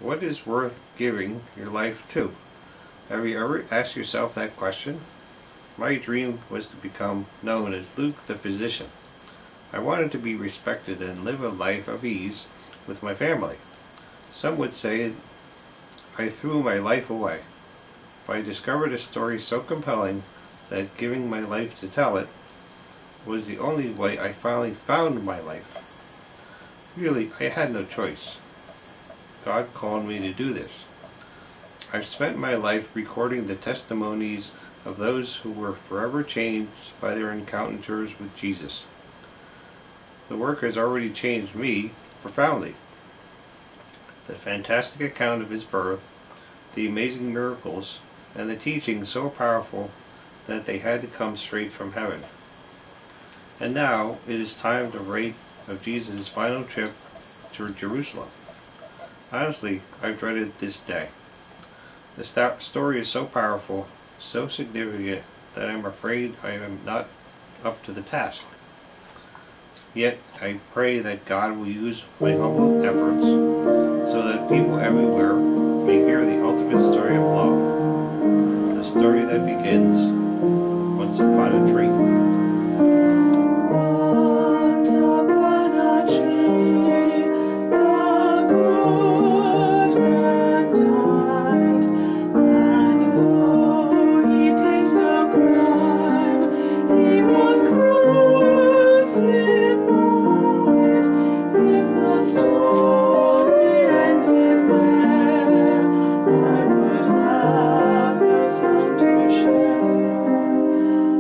What is worth giving your life to? Have you ever asked yourself that question? My dream was to become known as Luke the physician. I wanted to be respected and live a life of ease with my family. Some would say I threw my life away, but I discovered a story so compelling that giving my life to tell it was the only way I finally found my life. Really, I had no choice. God called me to do this. I've spent my life recording the testimonies of those who were forever changed by their encounters with Jesus. The work has already changed me profoundly. The fantastic account of his birth, the amazing miracles, and the teaching so powerful that they had to come straight from heaven. And now it is time to write of Jesus' final trip to Jerusalem. Honestly, I've dreaded this day. The story is so powerful, so significant, that I'm afraid I am not up to the task. Yet I pray that God will use my humble efforts so that people everywhere may hear the ultimate story of love, the story that begins once upon a tree. Once upon a tree, a good man died, and though he did no crime, he was crucified. If the story ended there, I would have no son to share.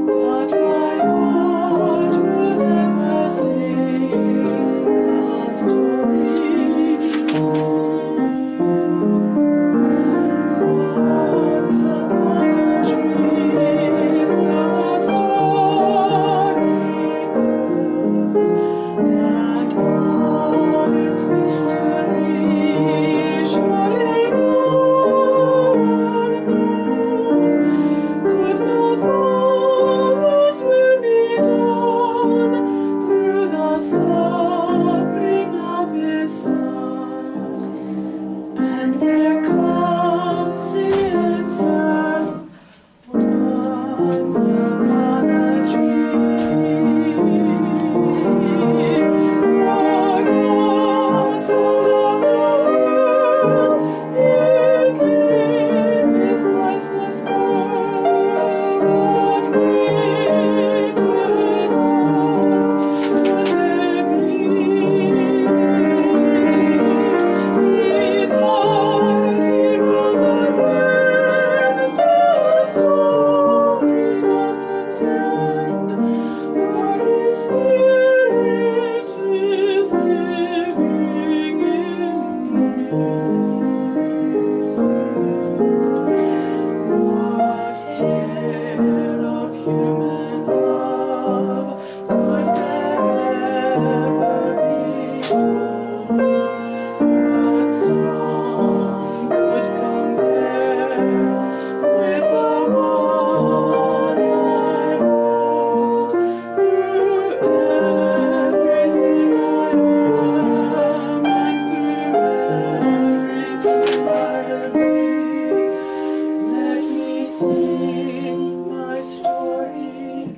But my heart will ever sing the story. Once upon a tree, so the story goes, and all its mystery surely no one knows. Could the Father's will be done through the suffering of his Son? And there comes the answer, once upon a tree. For God so loved the world, he gave his priceless pearl. What greater love could there be? He died, he rose again, still the story doesn't end, for his spirit is living in me. What tale of human love could ever be told? What song could compare with the one I wrote? Through everything I am and through everything I'll be, let me sing my story,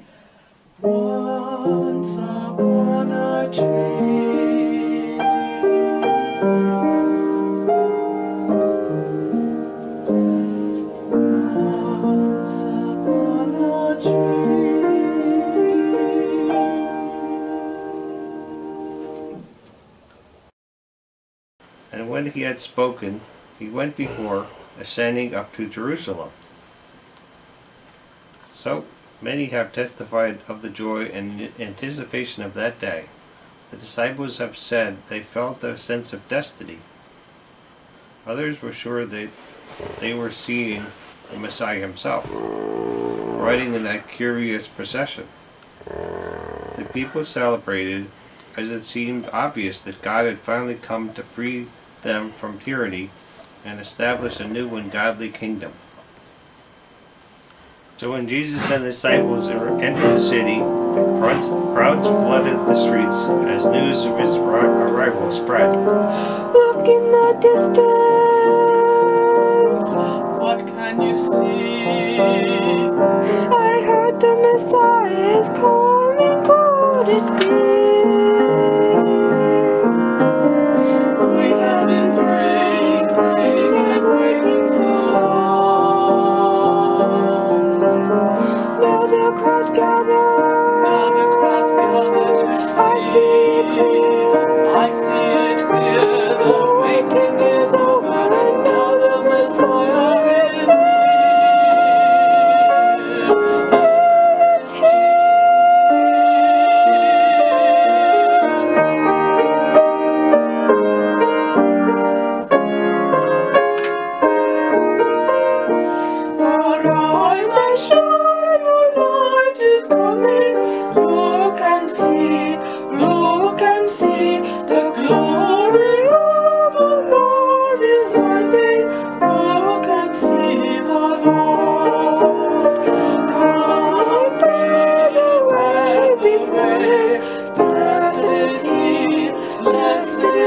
once upon a tree. Once upon a tree. And when he had spoken, he went before, ascending up to Jerusalem. So many have testified of the joy and anticipation of that day. The disciples have said they felt a sense of destiny. Others were sure that they were seeing the Messiah himself, riding in that curious procession. The people celebrated as it seemed obvious that God had finally come to free them from tyranny and establish a new and godly kingdom. So when Jesus and the disciples entered the city, crowds flooded the streets as news of his arrival spread. Look in the distance.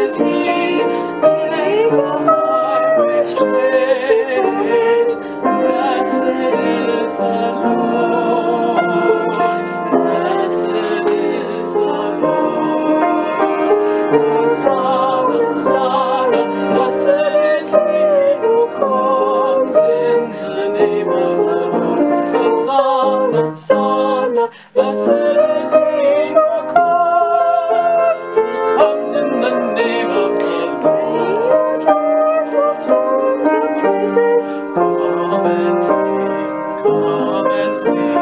is he, make the highway straight. Blessed is the Lord, blessed is the Lord. Hosanna, Hosanna, blessed is he who comes in the name of the Lord. Hosanna, Hosanna, blessed is he who comes in the name of the Lord. Joyful songs of praises, come and sing, come and sing.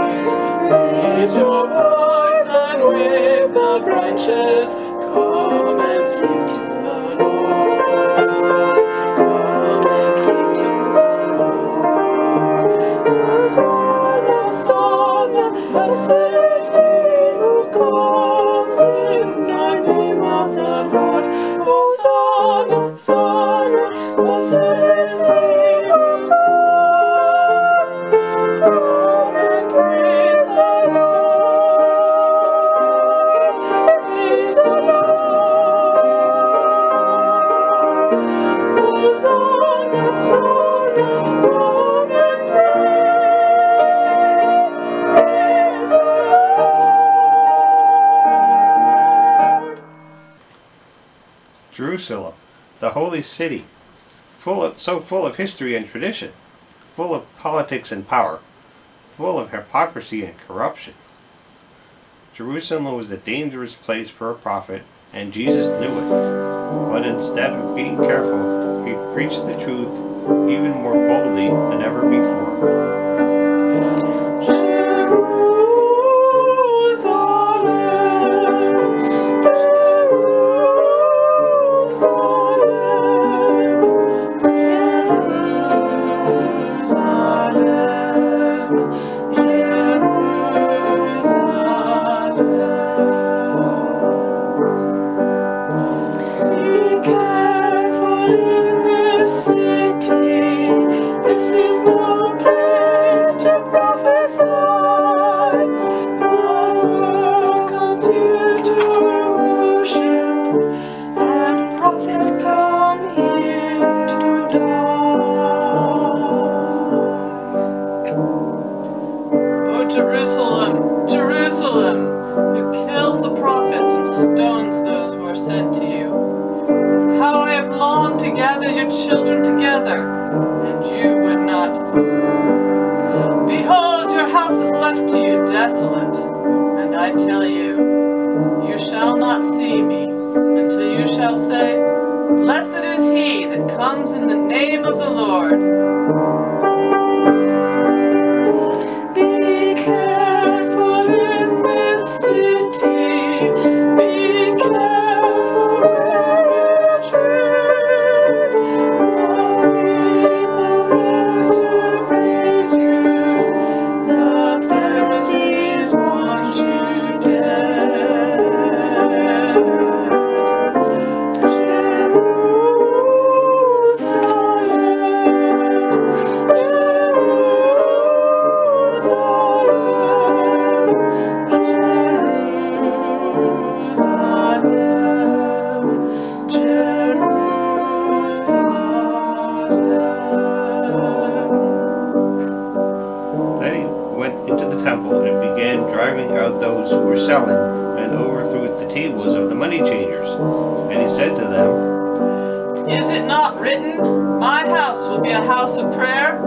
Raise your voice and wave the branches. Come and sing to the Lord. Come and sing to the Lord. Hosanna, Hosanna, blessed is he who comes in the name of the Lord. Hosanna, Hosanna, blessed is he who comes. Come and praise the Lord. Praise the Lord. Hosanna, Hosanna, come and praise the Lord. Jerusalem, the holy city, so full of history and tradition, full of politics and power, full of hypocrisy and corruption. Jerusalem was a dangerous place for a prophet, and Jesus knew it. But instead of being careful, he preached the truth even more boldly than ever before. Jerusalem, Jerusalem, who kills the prophets and stones those who are sent to you. How I have longed to gather your children together, and you would not. Behold, your house is left to you desolate, and I tell you, you shall not see me until you shall say, Blessed is he that comes in the name of the Lord. Be careful in this city, be careful where you tread. The people rise to praise you, the Pharisees want you dead. Then he went into the temple and began driving out those who were selling, and overthrew the tables of the money changers. And he said to them, Is it not written, My house will be a house of prayer?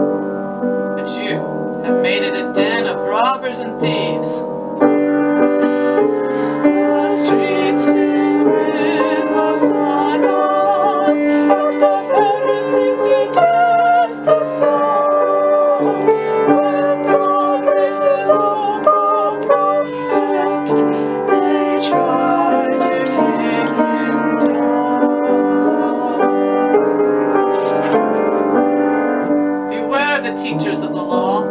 But you have made it a den of robbers and thieves. The streets fill with hosannas, and the Pharisees detest the sound. When God raises up a prophet, they try to take him down. Beware the teachers of the law.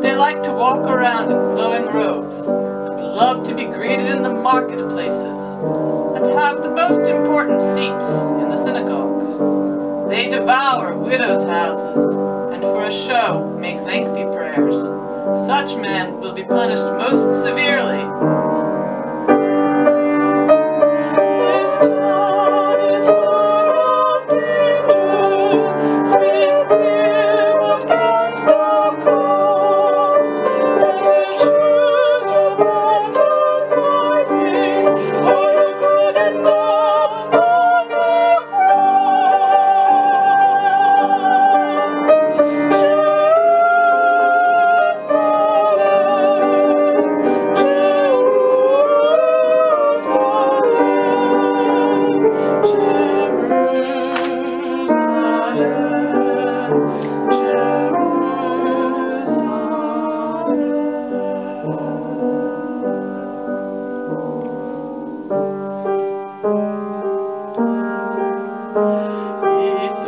They like to walk around in flowing robes, and love to be greeted in the marketplaces, and have the most important seats in the synagogues. They devour widows' houses, and for a show make lengthy prayers. Such men will be punished most severely. This town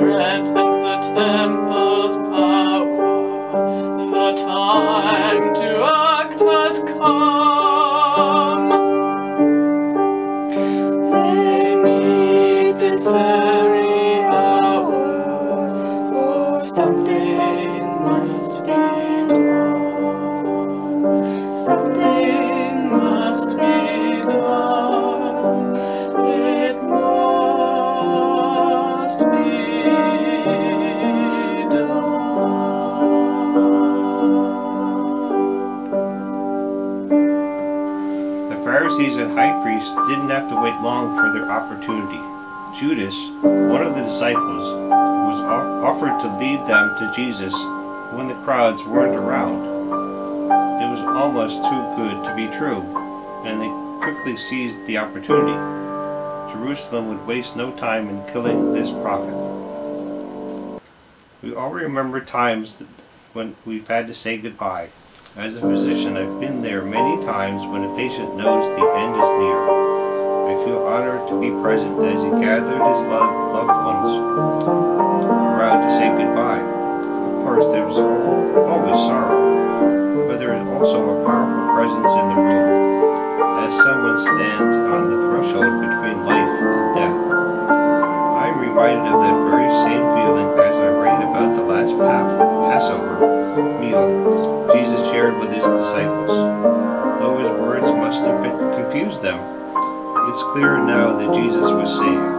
threatens the temple's power. The time to act has come. They meet this very hour, for something must be done. Something must be done. It must be The Pharisees and high priests didn't have to wait long for their opportunity. Judas, one of the disciples, was offered to lead them to Jesus when the crowds weren't around. It was almost too good to be true, and they quickly seized the opportunity. Jerusalem would waste no time in killing this prophet. We all remember times when we've had to say goodbye. As a physician, I've been there many times when a patient knows the end is near. I feel honored to be present as he gathered his loved ones around to say goodbye. Of course, there's always sorrow, but there is also a powerful presence in the room as someone stands on the threshold between life and death. I'm reminded of that very same feeling as I read about the last Passover meal Jesus shared with his disciples. Though his words must have confused them, it's clear now that Jesus was saying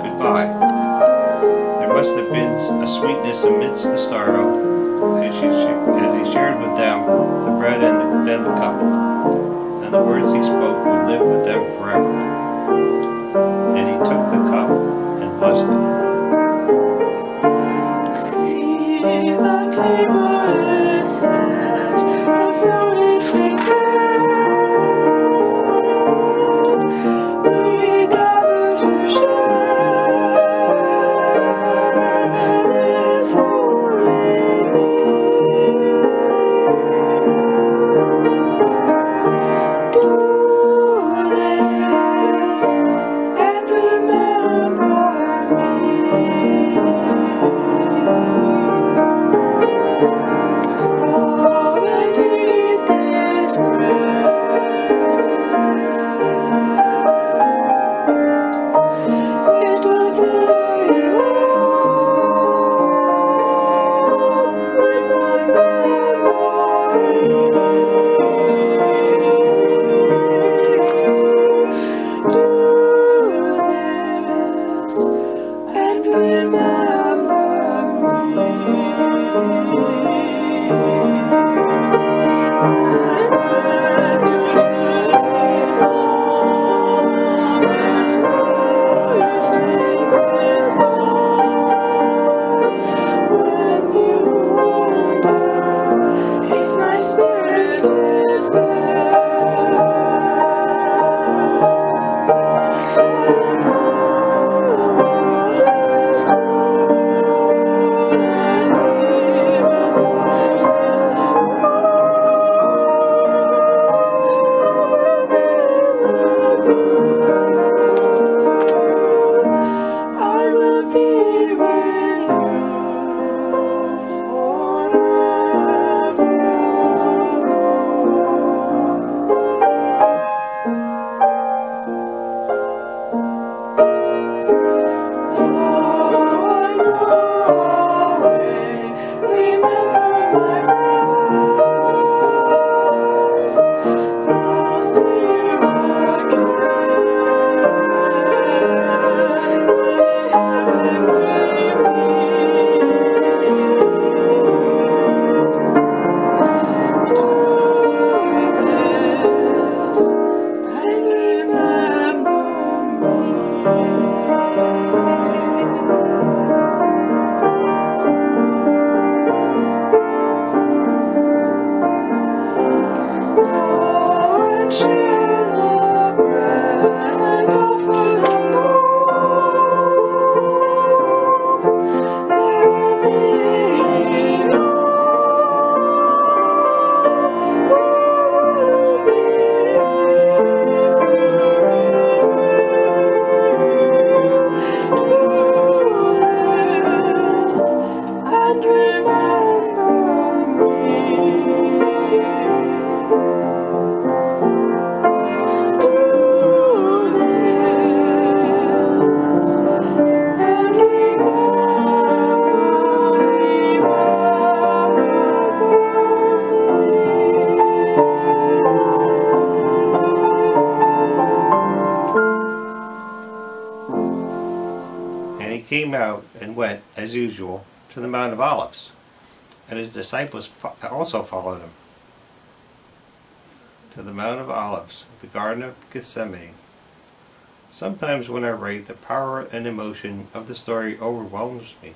goodbye. There must have been a sweetness amidst the sorrow as he shared with them the bread and then the cup. And the words he spoke would live with them forever. And he took the cup and blessed it. See, the table is set, the food is prepared. We gather to share this holy meal. Do this and remember me. And he came out and went, as usual, to the Mount of Olives. And his disciples also followed him to the Mount of Olives, the Garden of Gethsemane. Sometimes when I write, the power and emotion of the story overwhelms me.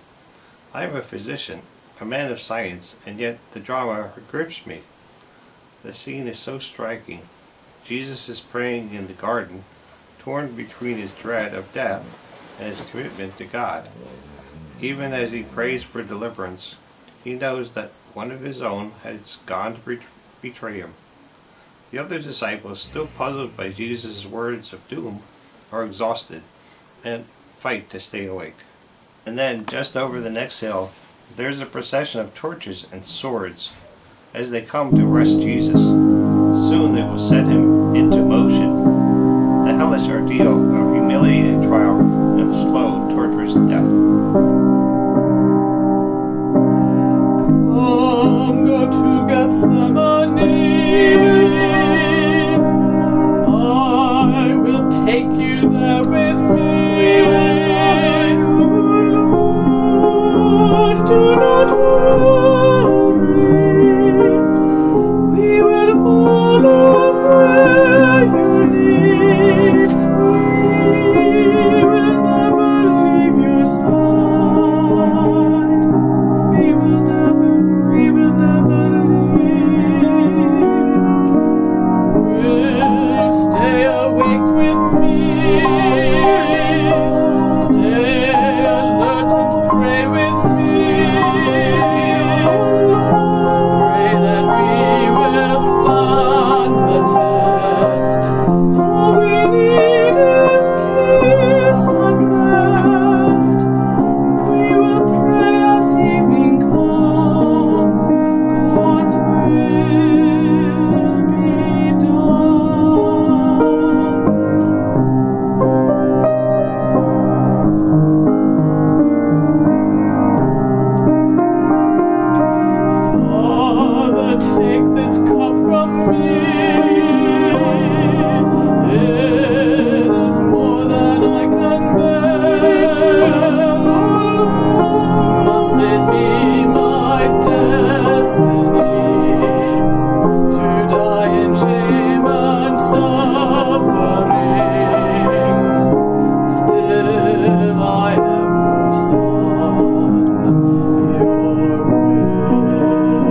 I am a physician, a man of science, and yet the drama grips me. The scene is so striking. Jesus is praying in the garden, torn between his dread of death and his commitment to God. Even as he prays for deliverance, he knows that one of his own has gone to betray him. The other disciples, still puzzled by Jesus' words of doom, are exhausted and fight to stay awake. And then, just over the next hill, there's a procession of torches and swords as they come to arrest Jesus. Soon they will set him into motion, the hellish ordeal of humiliating trial and slow, torturous death. Come, go to Gethsemane. I will take you there with me. Lord, do not worry. We will follow where you lead. We will never leave your side. We will never leave. Will you stay awake with me? Stay alert and pray with me. Pray that we will stand the test. All we need is peace and rest. We will pray as evening comes. God's will be done. Father, take this cup from me. It is more than I can bear. Must it be my destiny to die in shame and suffering? Still I am your son. Your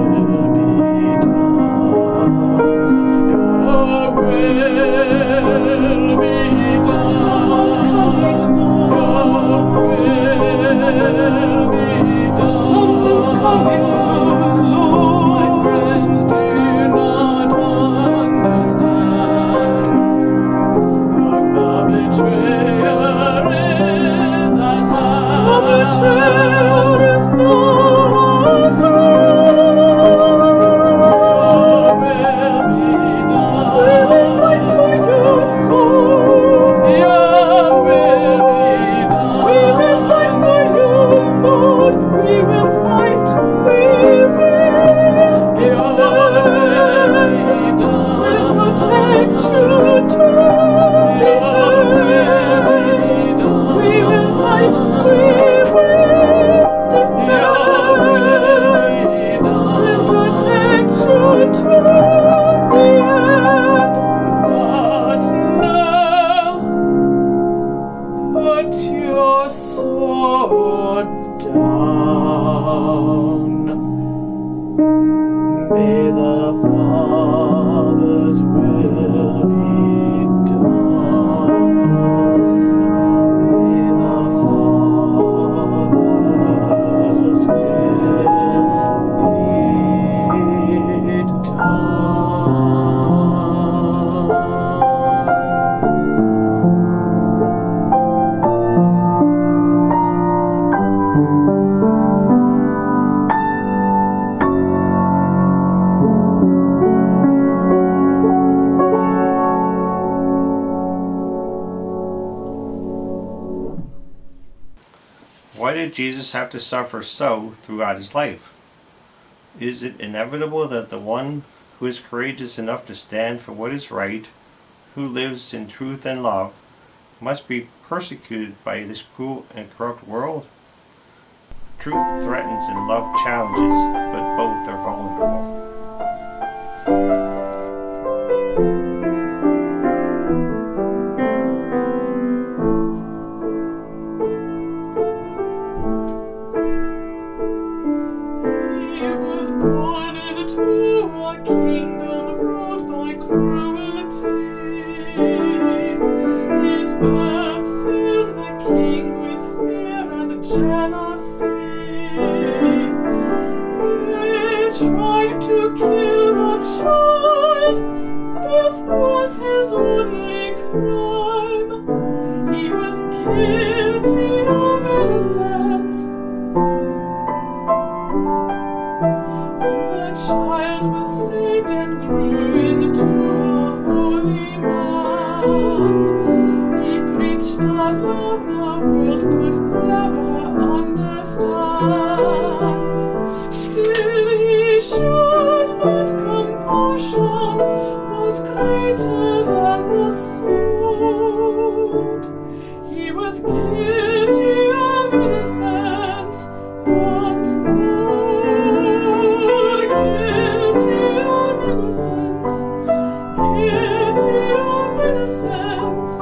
will be done. Your will be done. Someone's coming home. Your will be done. Someone's coming home, Lord. My friends do not understand. Look, the betrayer is at hand. The betrayer is not at hand. Your will be done. We will fight for you, Lord. Your will be done. We will fight for you, Lord. We will fight. We will. Your will be done. We'll protect you too. Your will be done. We will fight. We will defend. Your will be done. We'll protect you to the end. But now, put your sword down. May the Father's will be done. May the Father's will be done. Why did Jesus have to suffer so throughout his life? Is it inevitable that the one who is courageous enough to stand for what is right, who lives in truth and love, must be persecuted by this cruel and corrupt world? Truth threatens and love challenges, but both are vulnerable. He was born into a kingdom ruled by cruelty. His birth filled the king with fear and jealousy. They tried to kill the child. Birth was his only crime. He was guilty of innocence. The child was saved and grew into a holy man. He preached a love the world could never understand. Still he showed that compassion was greater than the sword. He was guilty of innocence once more. Guilty of innocence. Guilty of innocence.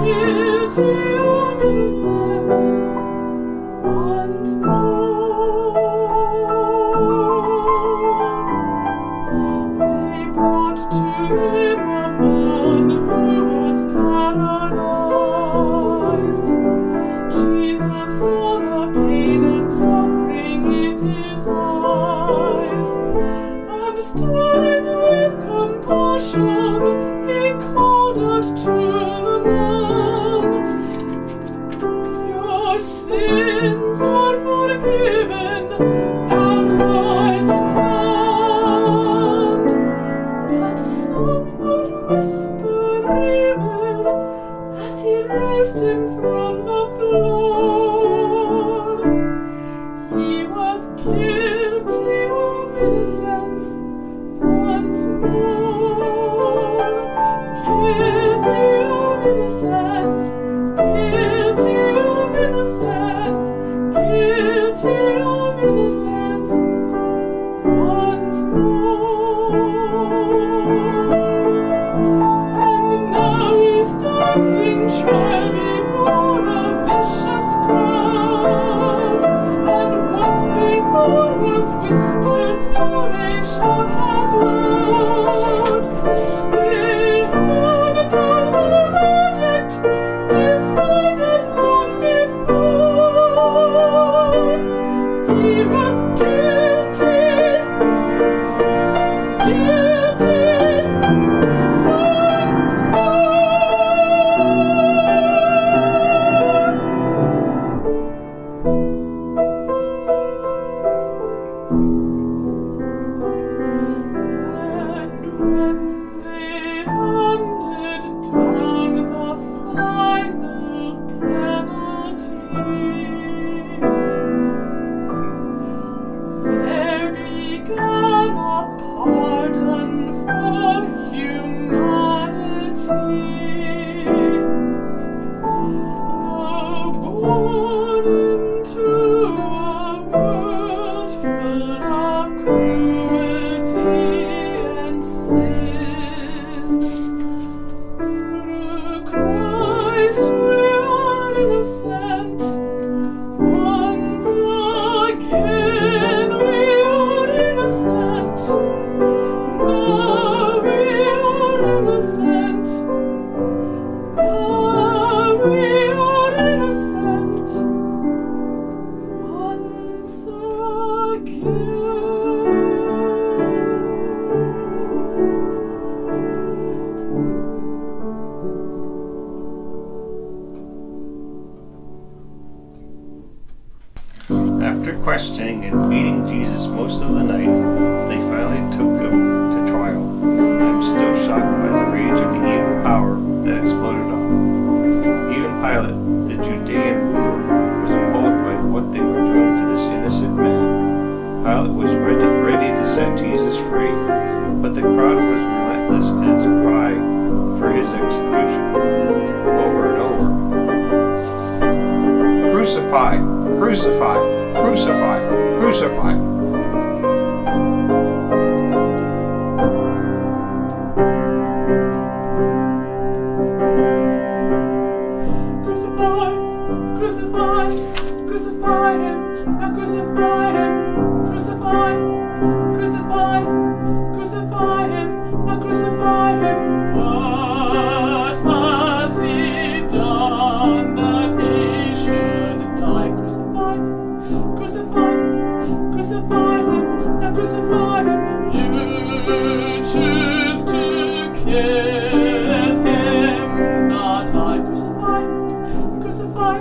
Guilty of innocence. Once more. They brought to him a man who was paralyzed. Jesus saw the pain and suffering in his eyes, and stirring with compassion, he called out to the man, "Your sins are forgiven, now rise and stand." But some would whisper evil as he raised him from the floor. He was guilty of innocence once more. Guilty of innocence. Guilty of innocence. Guilty of innocence once more. And now he's standing trial before a vicious crowd, and what before was whispered now they shout out loud. Behold the verdict decided long before. He was guilty, guilty once And when they handed down the final penalty, there began a pardon for humanity. Though born into a world full of cruelty and sin, through Christ we are innocent. Once again we are innocent. Now we are innocent. Now we are innocent. Once again. After questioning and beating Jesus most of the night, they finally took him to trial. I'm still shocked by the rage of the evil power that exploded on him. Even Pilate, the Judean ruler, was appalled by what they were doing to this innocent man. Pilate was ready to set Jesus free, but the crowd was relentless in its cry for his execution. Over and over, Crucify, crucify, crucify, crucify. Crucify, crucify, crucify him, now crucify him, crucify, crucify, crucify him, now crucify him. What has he done that he should die? Crucify, crucify, crucify him, now crucify him. You choose to kill him, not I. Crucify, crucify,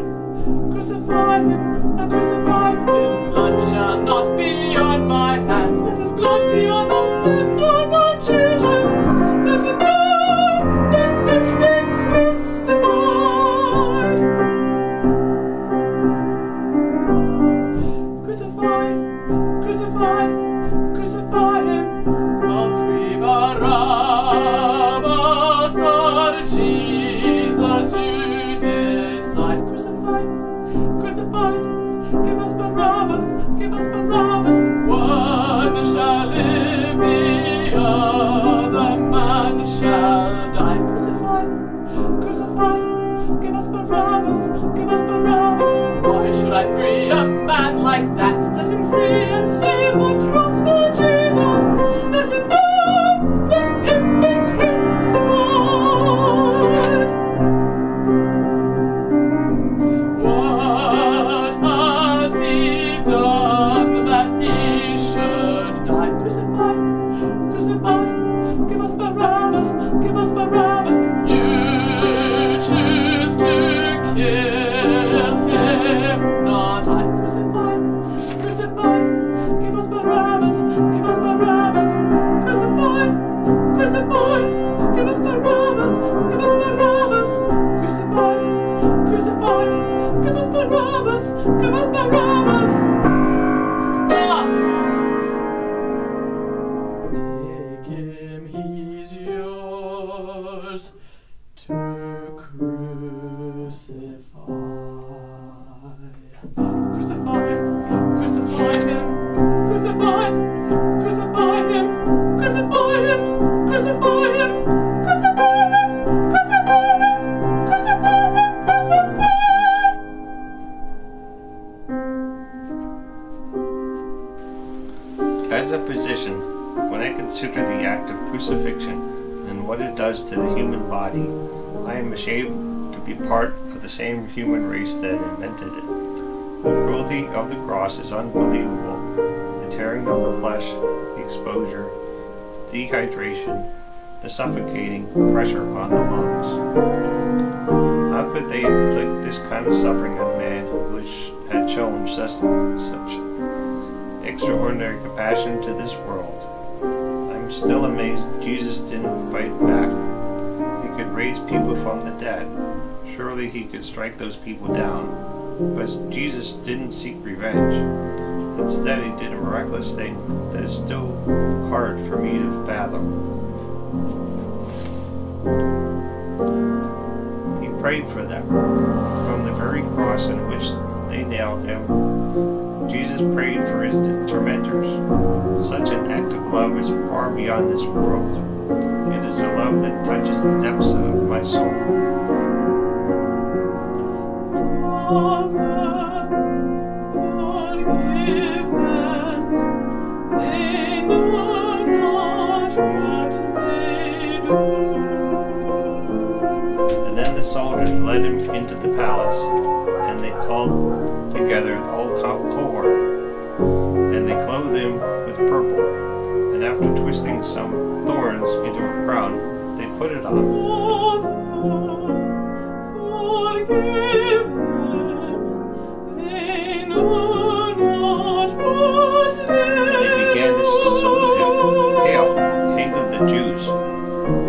crucify him, now crucify. His blood shall not be on my hands. Let his blood be on us and on our children. Let him die, let him be crucified. Crucify, crucify, crucify him. All three Barabbas or Jesus, you decide. Crucify, crucify, give us Barabbas, give us Barabbas. One shall live, the other man shall die. Crucify, crucify, give us Barabbas, give us Barabbas. Why should I free a man like that? Set him free and save the cross for Jesus. Let him die, let him be crucified. What has he done that he should die? Crucify, crucify, give us Barabbas, give us Barabbas. You choose to kill him, not I. Crucify, crucify, give us Barabbas, give us Barabbas. Crucify, crucify, give us Barabbas, give us Barabbas. Crucify, crucify, give us Barabbas, give us Barabbas. Stop! Take him, he's yours to crucify. Crucify him, crucify him, crucify, crucify him, crucify him, crucify him, crucify him, crucify him, crucify him, crucify. As a physician, when I consider the act of crucifixion and what it does to the human body, I am ashamed to be part of the same human race that invented it. The cruelty of the cross is unbelievable. The tearing of the flesh, the exposure, dehydration, the suffocating pressure on the lungs. How could they inflict this kind of suffering on man which had shown such extraordinary compassion to this world? I'm still amazed that Jesus didn't fight back. He could raise people from the dead. Surely he could strike those people down. But Jesus didn't seek revenge. Instead, he did a miraculous thing that is still hard for me to fathom. He prayed for them. From the very cross in which they nailed him, Jesus prayed for his tormentors. Such an act of love is far beyond this world. It is a love that touches the depths of my soul. Father, forgive them. They know not what they do. And then the soldiers led him into the palace, and they called together the whole cohort, and they clothed him with purple, and after twisting some thorns into a crown, they put it on. Forgive them, they know not what they began to salute him, "Hail, King of the Jews!"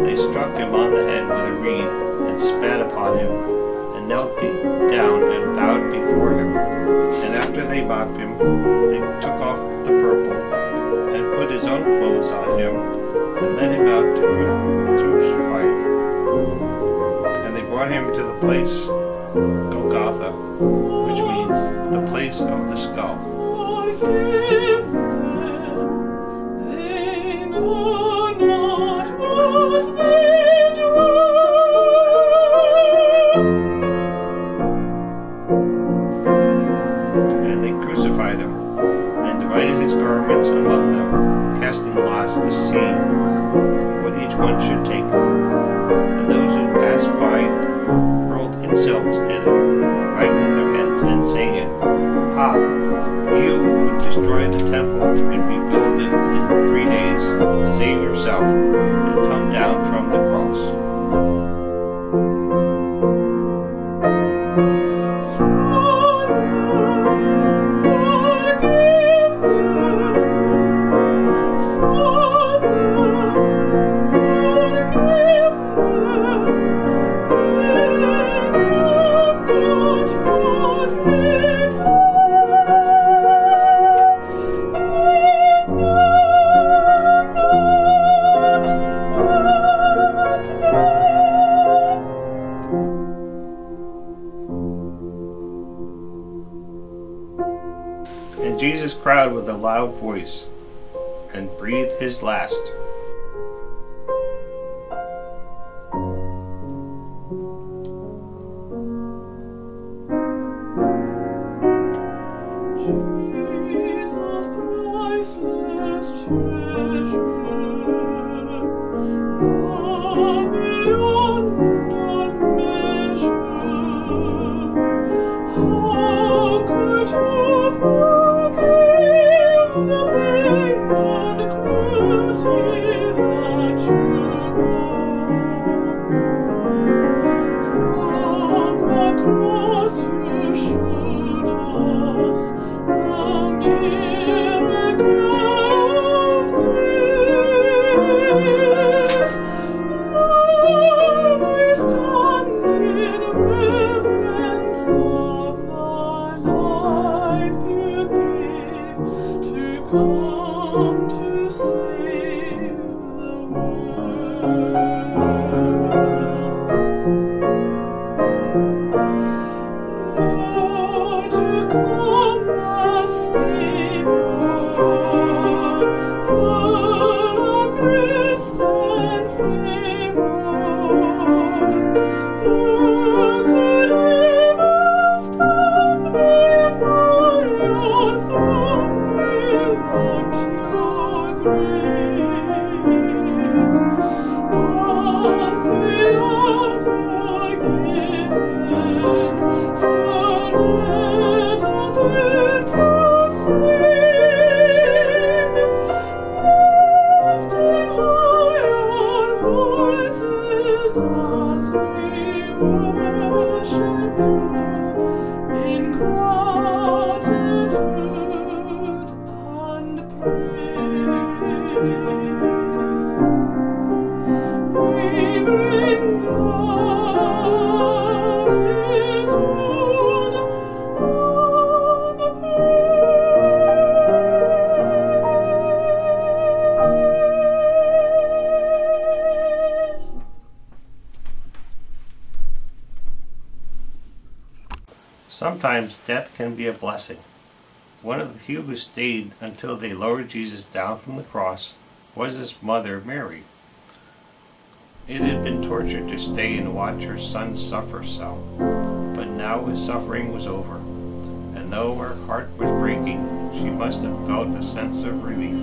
They struck him on the head with a reed, and spat upon him, and knelt down and bowed before him. And after they mocked him, they took off the purple, and put his own clothes on him, and led him out to crucify him. And they brought him to the place Golgotha, which means the place of the skull. And they crucified him, and divided his garments among them, casting lots to see what each one should take. And those who passed by hurled insults at him, wagging their heads and saying, "Ha! You who would destroy the temple and rebuild it in 3 days, save yourself and come down from the cross." And Jesus cried with a loud voice, and breathed his last. Jesus, priceless treasure, love beyond all measure, how could you forgive the pain and cruelty that you bore? From the cross you showed us the miracle of grace. Lord, we stand in reverence of the life you gave to come to save the world. Lord, you come as Savior, full of grace and favor. Who could ever stand before your throne without your grace? As we are forgiven, so let us lift our sing, lifting high our voices as we worship you in gratitude and praise. We bring gratitude and praise. Sometimes death can be a blessing. One of the few who stayed until they lowered Jesus down from the cross was his mother, Mary. It had been torture to stay and watch her son suffer so, but now his suffering was over, and though her heart was breaking, she must have felt a sense of relief.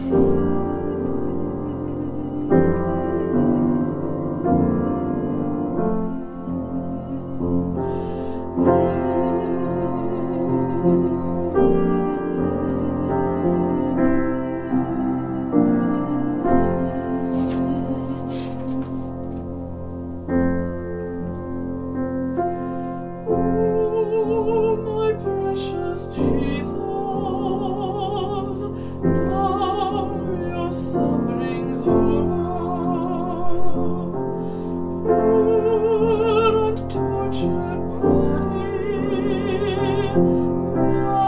Oh, my precious Jesus, now your suffering's over. Poor and tortured body, now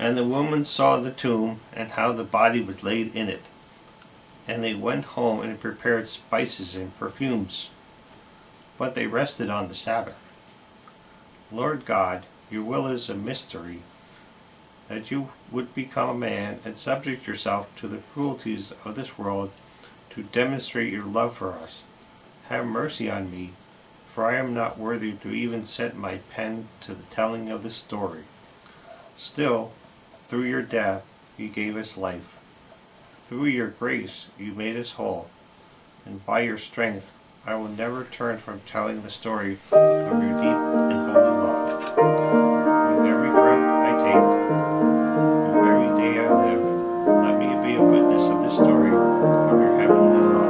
And the woman saw the tomb, and how the body was laid in it. And they went home and prepared spices and perfumes. But they rested on the Sabbath. Lord God, your will is a mystery, that you would become a man and subject yourself to the cruelties of this world to demonstrate your love for us. Have mercy on me, for I am not worthy to even set my pen to the telling of this story. Still, through your death you gave us life. Through your grace you made us whole, and by your strength I will never turn from telling the story of your deep and holy love. With every breath I take, through every day I live, let me be a witness of the story of your heavenly love.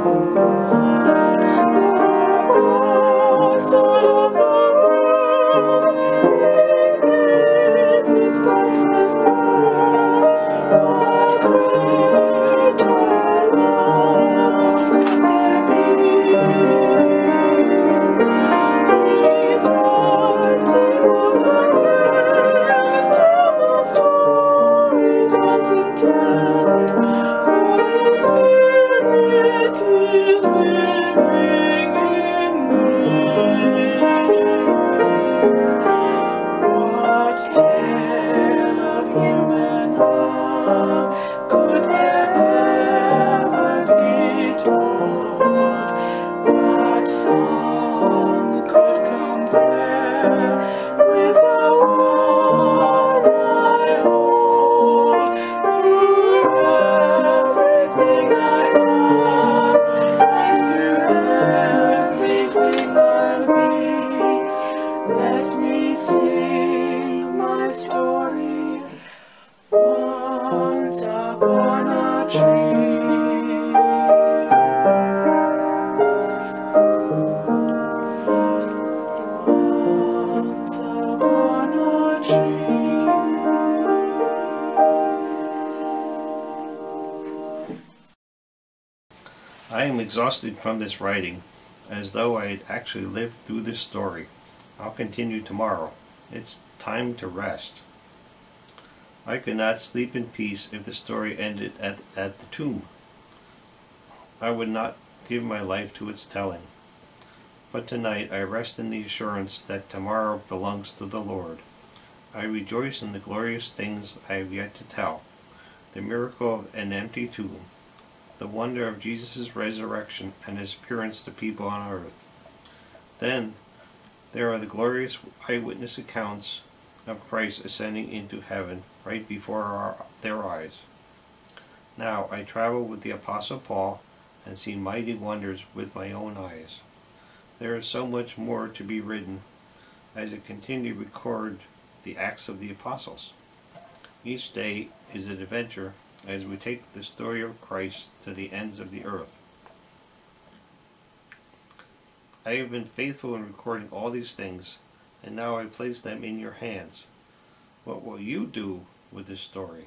I am exhausted from this writing, as though I had actually lived through this story. I'll continue tomorrow. It's time to rest. I could not sleep in peace if the story ended at the tomb. I would not give my life to its telling. But tonight I rest in the assurance that tomorrow belongs to the Lord. I rejoice in the glorious things I have yet to tell, the miracle of an empty tomb, the wonder of Jesus' resurrection and his appearance to people on earth. Then There are the glorious eyewitness accounts of Christ ascending into heaven right before their eyes. Now I travel with the Apostle Paul and see mighty wonders with my own eyes. There is so much more to be written as I continue to record the Acts of the Apostles. Each day is an adventure as we take the story of Christ to the ends of the earth. I have been faithful in recording all these things, and now I place them in your hands. What will you do with this story?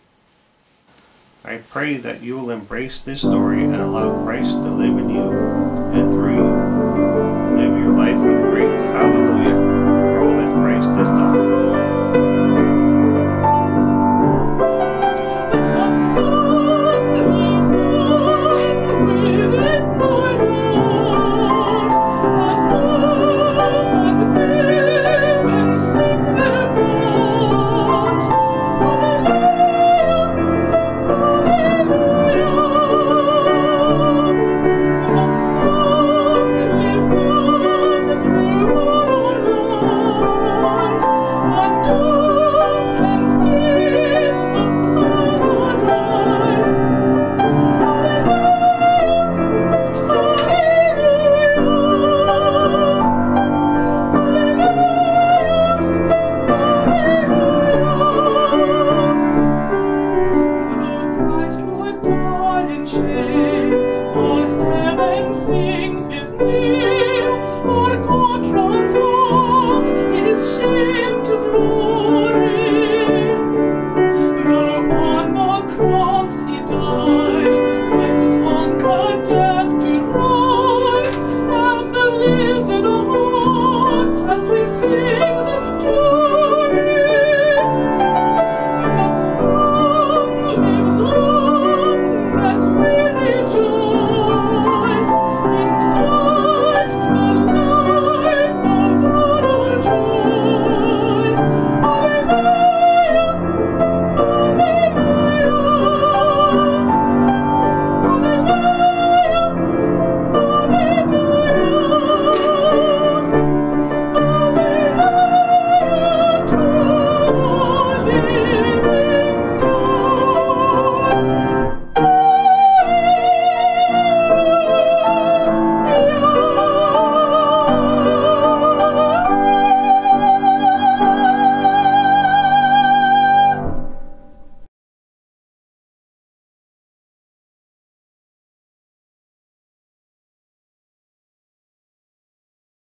I pray that you will embrace this story and allow Christ to live in you and through you. Live your life with